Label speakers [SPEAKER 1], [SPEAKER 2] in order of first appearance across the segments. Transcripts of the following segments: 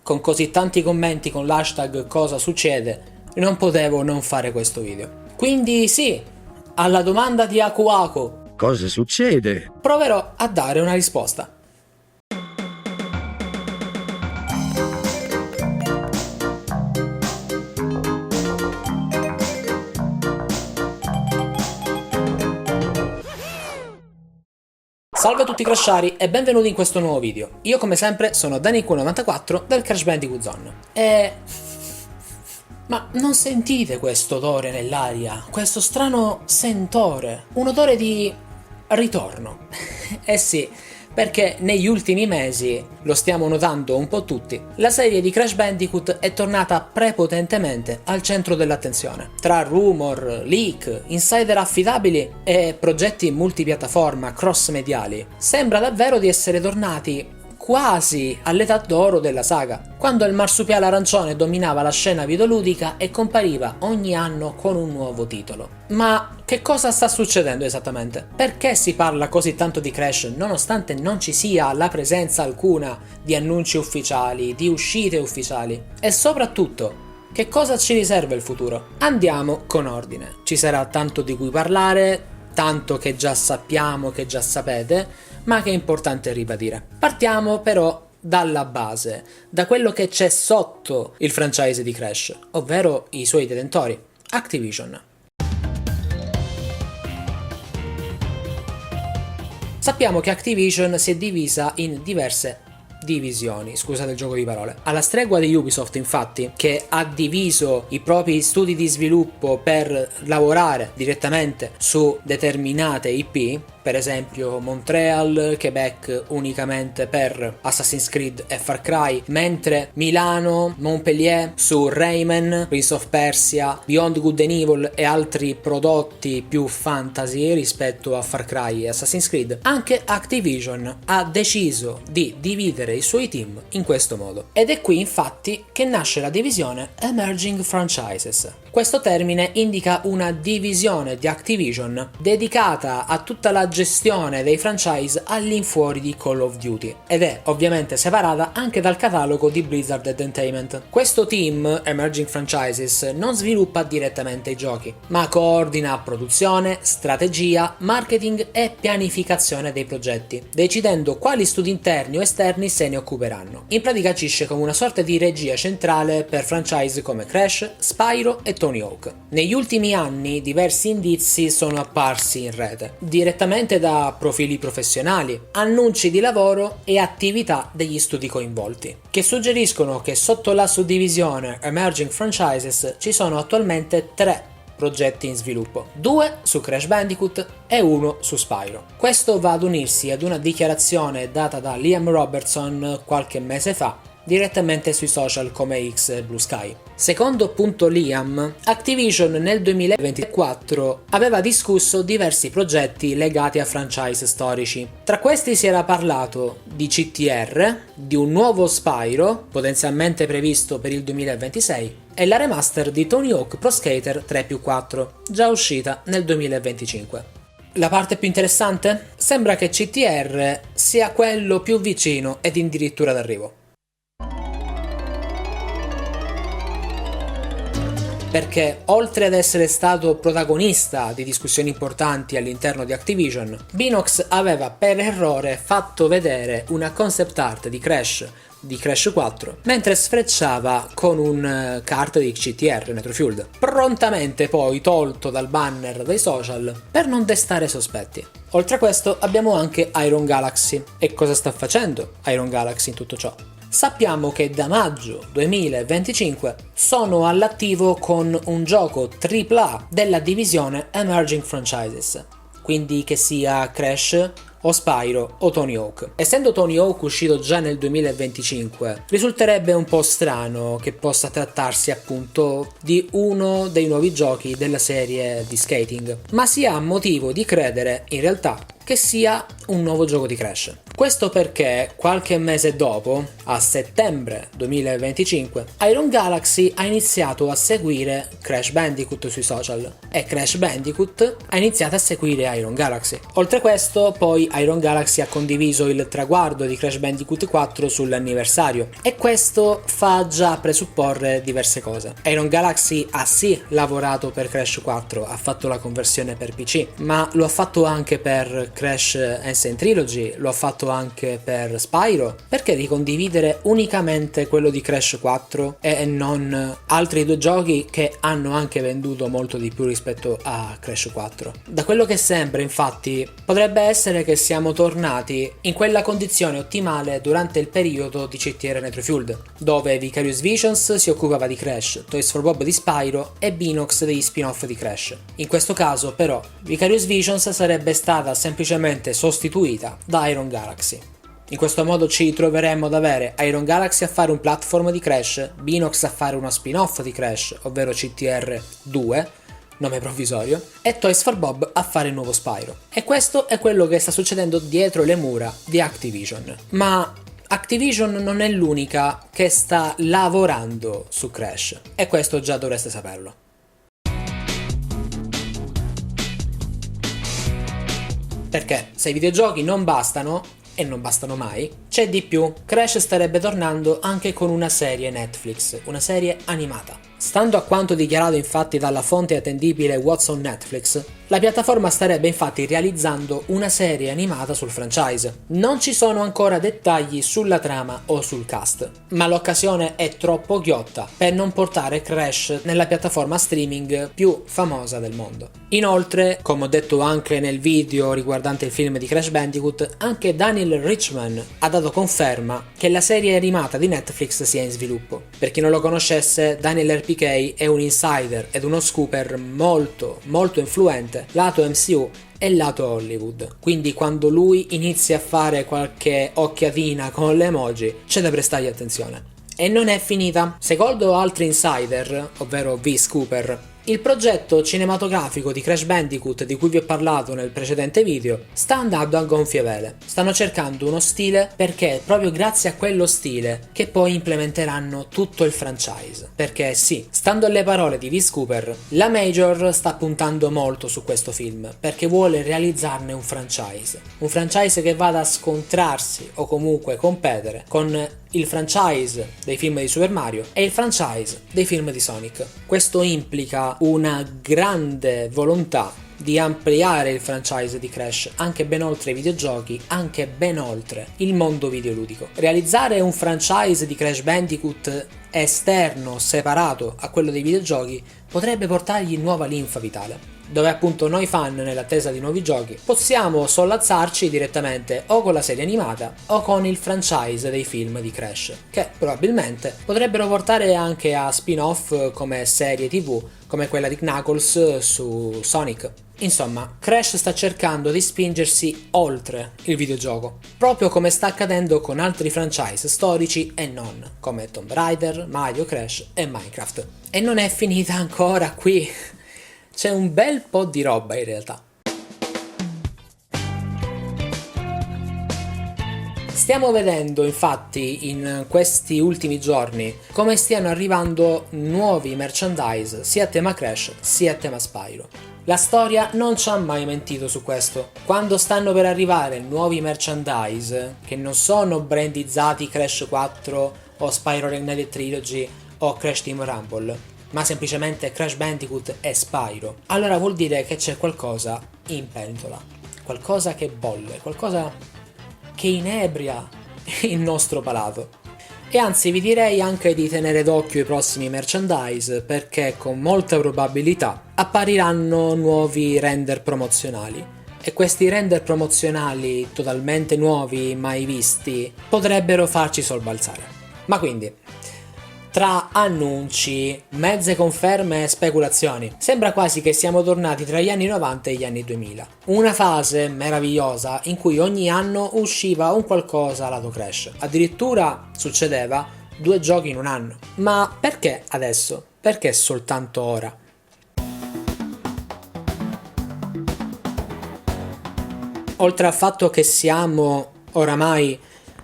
[SPEAKER 1] con così tanti commenti con l'hashtag cosa succede, non potevo non fare questo video. Quindi sì, alla domanda di Aku Aku,
[SPEAKER 2] cosa succede?
[SPEAKER 1] Proverò a dare una risposta. Salve a tutti crashari e benvenuti in questo nuovo video. Io come sempre sono Daniku94 del Crash Bandicoot Zone. Ma non sentite questo odore nell'aria? Questo strano sentore? Un odore di ritorno. Eh sì, perché negli ultimi mesi, lo stiamo notando un po' tutti, la serie di Crash Bandicoot è tornata prepotentemente al centro dell'attenzione. Tra rumor, leak, insider affidabili e progetti multipiattaforma cross-mediali, sembra davvero di essere tornati quasi all'età d'oro della saga, quando il marsupiale arancione dominava la scena videoludica e compariva ogni anno con un nuovo titolo. Ma che cosa sta succedendo esattamente? Perché si parla così tanto di Crash nonostante non ci sia la presenza alcuna di annunci ufficiali, di uscite ufficiali? E soprattutto, che cosa ci riserva il futuro? Andiamo con ordine. Ci sarà tanto di cui parlare, tanto che già sappiamo, che già sapete, ma che è importante ribadire. Partiamo però dalla base, da quello che c'è sotto il franchise di Crash, ovvero i suoi detentori, Activision. Sappiamo che Activision si è divisa in diverse divisioni, scusate il gioco di parole. Alla stregua di Ubisoft, infatti, che ha diviso i propri studi di sviluppo per lavorare direttamente su determinate IP, per esempio Montreal, Quebec unicamente per Assassin's Creed e Far Cry, mentre Milano, Montpellier su Rayman, Prince of Persia, Beyond Good and Evil e altri prodotti più fantasy rispetto a Far Cry e Assassin's Creed. Anche Activision ha deciso di dividere i suoi team in questo modo. Ed è qui infatti che nasce la divisione Emerging Franchises. Questo termine indica una divisione di Activision dedicata a tutta la gestione dei franchise all'infuori di Call of Duty ed è ovviamente separata anche dal catalogo di Blizzard Entertainment. Questo team, Emerging Franchises, non sviluppa direttamente i giochi, ma coordina produzione, strategia, marketing e pianificazione dei progetti, decidendo quali studi interni o esterni se ne occuperanno. In pratica agisce come una sorta di regia centrale per franchise come Crash, Spyro e Tony Hawk. Negli ultimi anni diversi indizi sono apparsi in rete, direttamente da profili professionali, annunci di lavoro e attività degli studi coinvolti, che suggeriscono che sotto la suddivisione Emerging Franchises ci sono attualmente 3 progetti in sviluppo, 2 su Crash Bandicoot e 1 su Spyro. Questo va ad unirsi ad una dichiarazione data da Liam Robertson qualche mese fa direttamente sui social come X e Blue Sky. Secondo appunto Liam, Activision nel 2024 aveva discusso diversi progetti legati a franchise storici. Tra questi si era parlato di CTR, di un nuovo Spyro, potenzialmente previsto per il 2026, e la remaster di Tony Hawk Pro Skater 3+4, già uscita nel 2025. La parte più interessante? Sembra che CTR sia quello più vicino ed addirittura d'arrivo. Perché oltre ad essere stato protagonista di discussioni importanti all'interno di Activision, Binox aveva per errore fatto vedere una concept art di Crash 4 mentre sfrecciava con un kart di CTR Nitro-Fueled, prontamente poi tolto dal banner dei social per non destare sospetti. Oltre a questo abbiamo anche Iron Galaxy. E cosa sta facendo Iron Galaxy in tutto ciò? Sappiamo che da maggio 2025 sono all'attivo con un gioco AAA della divisione Emerging Franchises, quindi che sia Crash o Spyro o Tony Hawk. Essendo Tony Hawk uscito già nel 2025, risulterebbe un po' strano che possa trattarsi appunto di uno dei nuovi giochi della serie di skating, ma si ha motivo di credere in realtà che sia un nuovo gioco di Crash. Questo perché qualche mese dopo, a settembre 2025, Iron Galaxy ha iniziato a seguire Crash Bandicoot sui social e Crash Bandicoot ha iniziato a seguire Iron Galaxy. Oltre a questo, poi Iron Galaxy ha condiviso il traguardo di Crash Bandicoot 4 sull'anniversario e questo fa già presupporre diverse cose. Iron Galaxy ha sì lavorato per Crash 4, ha fatto la conversione per PC, ma lo ha fatto anche per Crash Insane Trilogy, lo ha fatto anche per Spyro. Perché ricondividere unicamente quello di Crash 4 e non altri due giochi che hanno anche venduto molto di più rispetto a Crash 4? Da quello che sembra, infatti, potrebbe essere che siamo tornati in quella condizione ottimale durante il periodo di CTR Retrofueled, dove Vicarious Visions si occupava di Crash, Toys for Bob di Spyro e Beanox degli spin-off di Crash. In questo caso, però, Vicarious Visions sarebbe stata semplicemente sostituita da Iron Galaxy. In questo modo ci troveremmo ad avere Iron Galaxy a fare un platform di Crash, Beanox a fare uno spin-off di Crash, ovvero CTR 2, nome provvisorio, e Toys for Bob a fare il nuovo Spyro. E questo è quello che sta succedendo dietro le mura di Activision. Ma Activision non è l'unica che sta lavorando su Crash, e questo già dovreste saperlo. Perché se i videogiochi non bastano, e non bastano mai, c'è di più. Crash starebbe tornando anche con una serie Netflix, una serie animata. Stando a quanto dichiarato infatti dalla fonte attendibile What's on Netflix, la piattaforma starebbe infatti realizzando una serie animata sul franchise. Non ci sono ancora dettagli sulla trama o sul cast, ma l'occasione è troppo ghiotta per non portare Crash nella piattaforma streaming più famosa del mondo. Inoltre, come ho detto anche nel video riguardante il film di Crash Bandicoot, anche Daniel Richman ha dato conferma che la serie animata di Netflix sia in sviluppo. Per chi non lo conoscesse, Daniel RPK è un insider ed uno scooper molto influente lato MCU e lato Hollywood, quindi quando lui inizia a fare qualche occhiatina con le emoji c'è da prestargli attenzione. E non è finita. Secondo altri insider, ovvero V-Scooper, il progetto cinematografico di Crash Bandicoot di cui vi ho parlato nel precedente video sta andando a gonfie vele. Stanno cercando uno stile perché è proprio grazie a quello stile che poi implementeranno tutto il franchise. Perché sì, stando alle parole di V-Scooper, la Major sta puntando molto su questo film perché vuole realizzarne un franchise che vada a scontrarsi o comunque competere con il franchise dei film di Super Mario e il franchise dei film di Sonic. Questo implica una grande volontà di ampliare il franchise di Crash anche ben oltre i videogiochi, anche ben oltre il mondo videoludico. Realizzare un franchise di Crash Bandicoot esterno, separato a quello dei videogiochi, potrebbe portargli nuova linfa vitale, dove appunto noi fan, nell'attesa di nuovi giochi, possiamo sollazzarci direttamente o con la serie animata o con il franchise dei film di Crash, che probabilmente potrebbero portare anche a spin-off come serie TV, come quella di Knuckles su Sonic. Insomma, Crash sta cercando di spingersi oltre il videogioco, proprio come sta accadendo con altri franchise storici e non, come Tomb Raider, Mario, Crash e Minecraft. E non è finita ancora qui. C'è un bel po' di roba in realtà. Stiamo vedendo infatti in questi ultimi giorni come stiano arrivando nuovi merchandise sia a tema Crash sia a tema Spyro. La storia non ci ha mai mentito su questo. Quando stanno per arrivare nuovi merchandise che non sono brandizzati Crash 4 o Spyro Reignited Trilogy o Crash Team Rumble, ma semplicemente Crash Bandicoot e Spyro, allora vuol dire che c'è qualcosa in pentola, qualcosa che bolle, qualcosa che inebria il nostro palato. E anzi vi direi anche di tenere d'occhio i prossimi merchandise perché con molta probabilità appariranno nuovi render promozionali. E questi render promozionali totalmente nuovi, mai visti, potrebbero farci sobbalzare. Ma quindi, tra annunci, mezze conferme e speculazioni, sembra quasi che siamo tornati tra gli anni 90 e gli anni 2000. Una fase meravigliosa in cui ogni anno usciva un qualcosa lato Crash. Addirittura succedeva 2 giochi in un anno. Ma perché adesso? Perché soltanto ora? oltre al fatto che siamo oramai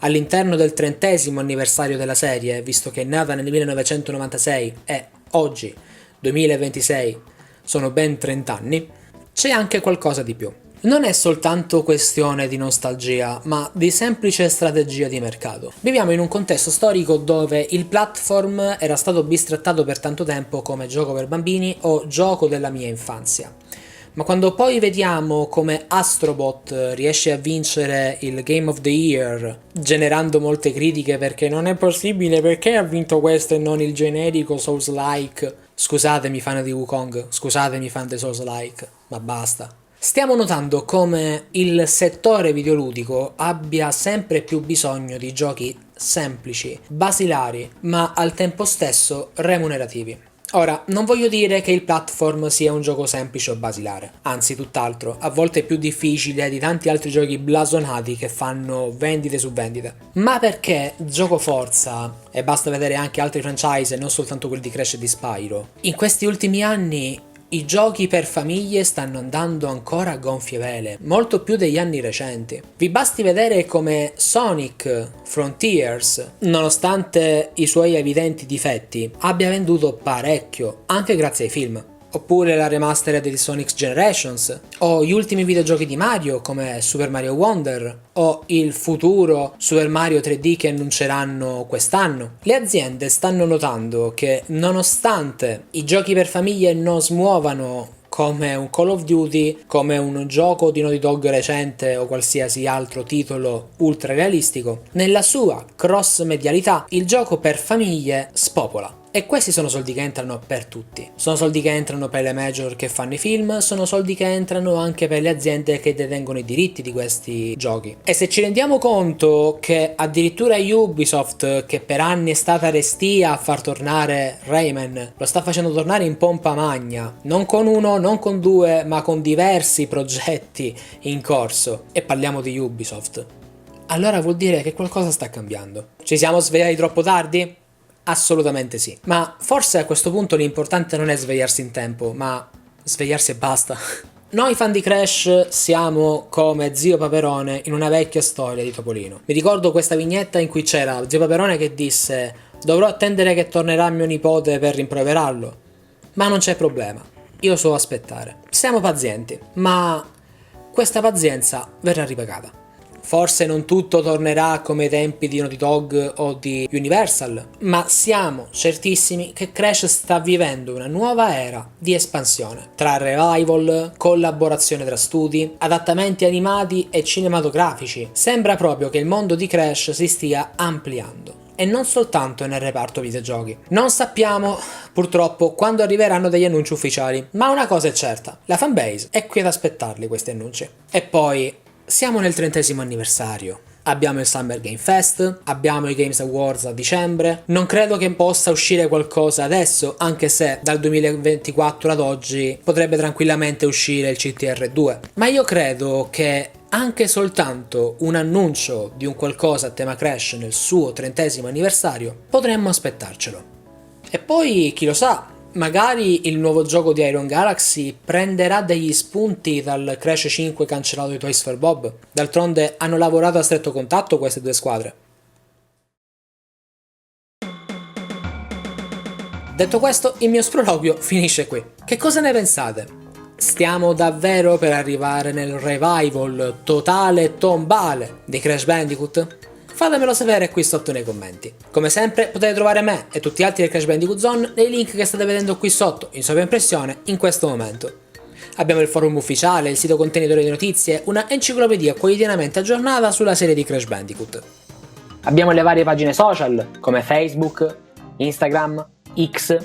[SPEAKER 1] all'interno del 30° anniversario della serie, visto che è nata nel 1996 e oggi, 2026, sono ben 30 anni, c'è anche qualcosa di più. Non è soltanto questione di nostalgia, ma di semplice strategia di mercato. Viviamo in un contesto storico dove il platform era stato bistrattato per tanto tempo come gioco per bambini o gioco della mia infanzia. Ma quando poi vediamo come Astrobot riesce a vincere il Game of the Year, generando molte critiche perché non è possibile, perché ha vinto questo e non il generico Souls-like? Scusatemi fan di Wukong, scusatemi fan dei Souls-like, ma basta. Stiamo notando come il settore videoludico abbia sempre più bisogno di giochi semplici, basilari, ma al tempo stesso remunerativi. Ora, non voglio dire che il platform sia un gioco semplice o basilare, anzi tutt'altro, a volte è più difficile di tanti altri giochi blasonati che fanno vendite su vendite. Ma perché gioco Forza, e basta vedere anche altri franchise e non soltanto quelli di Crash e di Spyro, in questi ultimi anni i giochi per famiglie stanno andando ancora a gonfie vele, molto più degli anni recenti. Vi basti vedere come Sonic Frontiers, nonostante i suoi evidenti difetti, abbia venduto parecchio, anche grazie ai film. Oppure la remastered di Sonic Generations, o gli ultimi videogiochi di Mario come Super Mario Wonder, o il futuro Super Mario 3D che annunceranno quest'anno. Le aziende stanno notando che nonostante i giochi per famiglie non smuovano come un Call of Duty, come un gioco di Naughty Dog recente o qualsiasi altro titolo ultra realistico, nella sua cross-medialità il gioco per famiglie spopola. E questi sono soldi che entrano per tutti. Sono soldi che entrano per le major che fanno i film, sono soldi che entrano anche per le aziende che detengono i diritti di questi giochi. E se ci rendiamo conto che addirittura Ubisoft, che per anni è stata restia a far tornare Rayman, lo sta facendo tornare in pompa magna, non con uno, non con due, ma con diversi progetti in corso, e parliamo di Ubisoft, allora vuol dire che qualcosa sta cambiando. Ci siamo svegliati troppo tardi? Assolutamente sì, ma forse a questo punto l'importante non è svegliarsi in tempo, ma svegliarsi e basta. Noi fan di Crash siamo come Zio Paperone in una vecchia storia di Topolino. Mi ricordo questa vignetta in cui c'era Zio Paperone che disse: dovrò attendere che tornerà mio nipote per rimproverarlo, ma non c'è problema, io so aspettare. Siamo pazienti, ma questa pazienza verrà ripagata. Forse non tutto tornerà come ai tempi di Naughty Dog o di Universal, ma siamo certissimi che Crash sta vivendo una nuova era di espansione, tra revival, collaborazione tra studi, adattamenti animati e cinematografici. Sembra proprio che il mondo di Crash si stia ampliando. E non soltanto nel reparto videogiochi. Non sappiamo, purtroppo, quando arriveranno degli annunci ufficiali, ma una cosa è certa, la fanbase è qui ad aspettarli questi annunci. E poi siamo nel 30° anniversario. Abbiamo il Summer Game Fest, abbiamo i Games Awards a dicembre. Non credo che possa uscire qualcosa adesso, anche se dal 2024 ad oggi potrebbe tranquillamente uscire il CTR 2. Ma io credo che anche soltanto un annuncio di un qualcosa a tema Crash nel suo 30° anniversario potremmo aspettarcelo. E poi, chi lo sa, magari il nuovo gioco di Iron Galaxy prenderà degli spunti dal Crash 5 cancellato di Toys for Bob. D'altronde hanno lavorato a stretto contatto queste due squadre. Detto questo, il mio sproloquio finisce qui. Che cosa ne pensate? Stiamo davvero per arrivare nel revival totale e tombale di Crash Bandicoot? Fatemelo sapere qui sotto nei commenti. Come sempre potete trovare me e tutti gli altri del Crash Bandicoot Zone nei link che state vedendo qui sotto in sovraimpressione in questo momento. Abbiamo il forum ufficiale, il sito contenitore di notizie, una enciclopedia quotidianamente aggiornata sulla serie di Crash Bandicoot. Abbiamo le varie pagine social come Facebook, Instagram, X,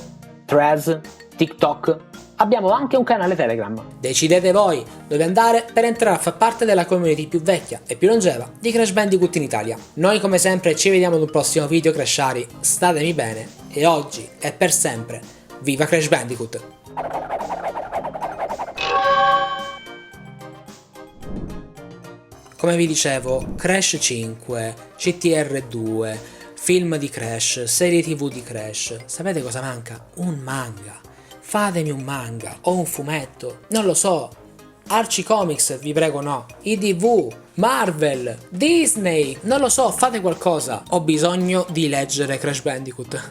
[SPEAKER 1] Threads, TikTok. Abbiamo anche un canale Telegram. Decidete voi dove andare per entrare a far parte della community più vecchia e più longeva di Crash Bandicoot in Italia. Noi come sempre ci vediamo ad un prossimo video Crashari, statemi bene e oggi e per sempre, viva Crash Bandicoot! Come vi dicevo, Crash 5, CTR 2, film di Crash, serie TV di Crash, sapete cosa manca? Un manga. Fatemi un manga o un fumetto, non lo so, Archie Comics, vi prego no. IDV, Marvel, Disney, non lo so, fate qualcosa. Ho bisogno di leggere Crash Bandicoot.